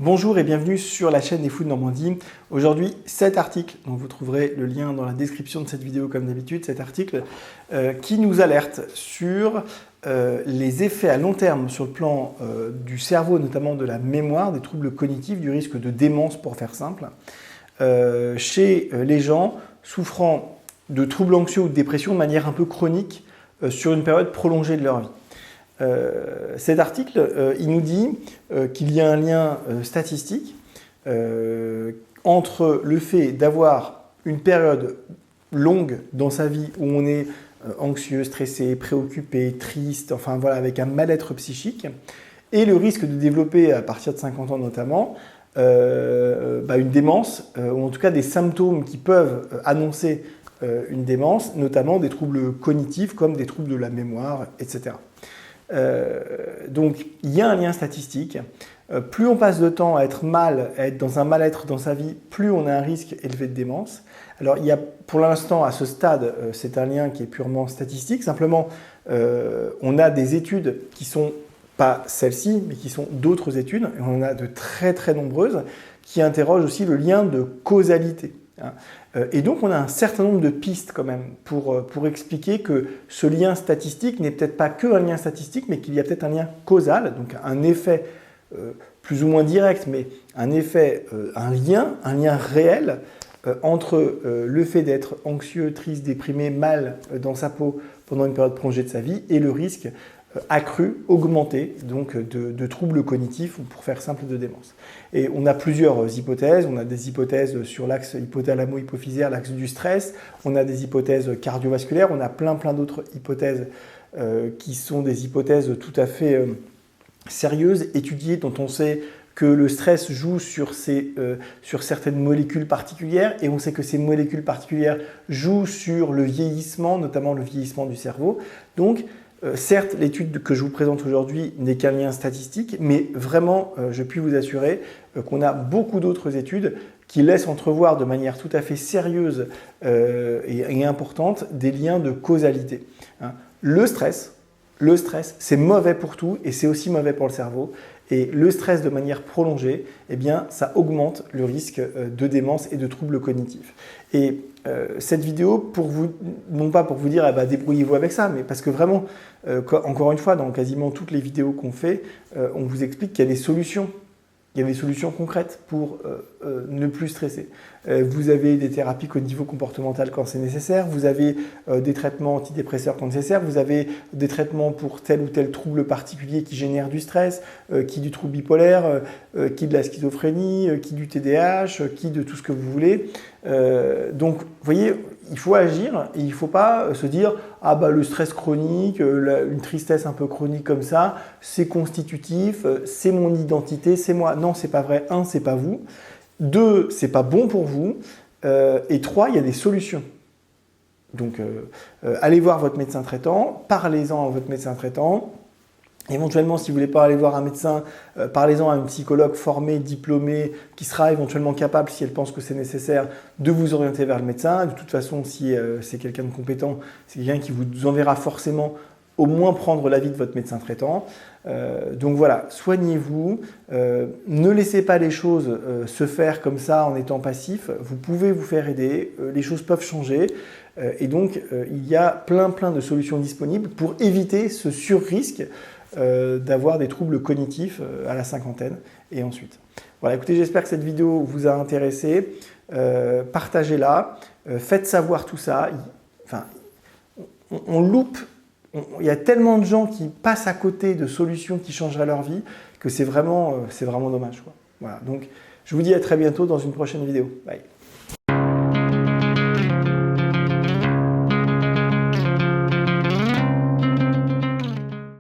Bonjour et bienvenue sur la chaîne des Fous de Normandie. Aujourd'hui, cet article, dont vous trouverez le lien dans la description de cette vidéo comme d'habitude, cet article qui nous alerte sur les effets à long terme sur le plan du cerveau, notamment de la mémoire, des troubles cognitifs, du risque de démence pour faire simple, chez les gens souffrant de troubles anxieux ou de dépression de manière un peu chronique sur une période prolongée de leur vie. Cet article, il nous dit qu'il y a un lien statistique entre le fait d'avoir une période longue dans sa vie où on est anxieux, stressé, préoccupé, triste, enfin voilà, avec un mal-être psychique, et le risque de développer, à partir de 50 ans notamment, une démence, ou en tout cas des symptômes qui peuvent annoncer une démence, notamment des troubles cognitifs comme des troubles de la mémoire, etc. Donc il y a un lien statistique. Plus on passe de temps à être mal, à être dans un mal-être dans sa vie, plus on a un risque élevé de démence. Alors il y a pour l'instant à ce stade, c'est un lien qui est purement statistique. Simplement, on a des études qui sont pas celles-ci, mais qui sont d'autres études, et on en a de très très nombreuses, qui interrogent aussi le lien de causalité. Et donc on a un certain nombre de pistes quand même pour expliquer que ce lien statistique n'est peut-être pas que un lien statistique, mais qu'il y a peut-être un lien causal, donc un effet plus ou moins direct, mais un effet, un lien réel entre le fait d'être anxieux, triste, déprimé, mal dans sa peau pendant une période prolongée de sa vie et le risque accru, augmenté donc de troubles cognitifs ou pour faire simple de démence. Et on a plusieurs hypothèses. On a des hypothèses sur l'axe hypothalamo-hypophysaire, l'axe du stress. On a des hypothèses cardiovasculaires. On a plein d'autres hypothèses qui sont des hypothèses tout à fait sérieuses, étudiées, dont on sait que le stress joue sur certaines molécules particulières et on sait que ces molécules particulières jouent sur le vieillissement, notamment le vieillissement du cerveau. Donc, certes, l'étude que je vous présente aujourd'hui n'est qu'un lien statistique, mais vraiment, je puis vous assurer qu'on a beaucoup d'autres études qui laissent entrevoir de manière tout à fait sérieuse et importante des liens de causalité. Le stress, c'est mauvais pour tout et c'est aussi mauvais pour le cerveau. Et le stress de manière prolongée, eh bien, ça augmente le risque de démence et de troubles cognitifs. Et cette vidéo, pour vous, non pas pour vous dire débrouillez-vous avec ça, mais parce que vraiment, encore une fois, dans quasiment toutes les vidéos qu'on fait, on vous explique qu'il y a des solutions. Il y a des solutions concrètes pour ne plus stresser. Vous avez des thérapies cognitivo-comportementales quand c'est nécessaire, vous avez des traitements antidépresseurs quand nécessaire, vous avez des traitements pour tel ou tel trouble particulier qui génère du stress, qui du trouble bipolaire, qui de la schizophrénie, qui du TDAH, qui de tout ce que vous voulez. Donc, vous voyez, il faut agir et il ne faut pas se dire « Ah le stress chronique, une tristesse un peu chronique comme ça, c'est constitutif, c'est mon identité, c'est moi. » Non, c'est pas vrai. 1, c'est pas vous. 2, c'est pas bon pour vous. Et 3, il y a des solutions. Donc, allez voir votre médecin traitant, parlez-en à votre médecin traitant. Éventuellement, si vous ne voulez pas aller voir un médecin, parlez-en à un psychologue formé, diplômé, qui sera éventuellement capable, si elle pense que c'est nécessaire, de vous orienter vers le médecin. De toute façon, si c'est quelqu'un de compétent, c'est quelqu'un qui vous enverra forcément au moins prendre l'avis de votre médecin traitant. Donc voilà, soignez-vous, ne laissez pas les choses se faire comme ça en étant passif. Vous pouvez vous faire aider, les choses peuvent changer. Et donc, il y a plein de solutions disponibles pour éviter ce sur-risque d'avoir des troubles cognitifs à la cinquantaine et ensuite. Voilà, écoutez, j'espère que cette vidéo vous a intéressé. Partagez-la, faites savoir tout ça. Enfin, on loupe. Il y a tellement de gens qui passent à côté de solutions qui changeraient leur vie que c'est vraiment dommage, quoi. Voilà, donc je vous dis à très bientôt dans une prochaine vidéo. Bye.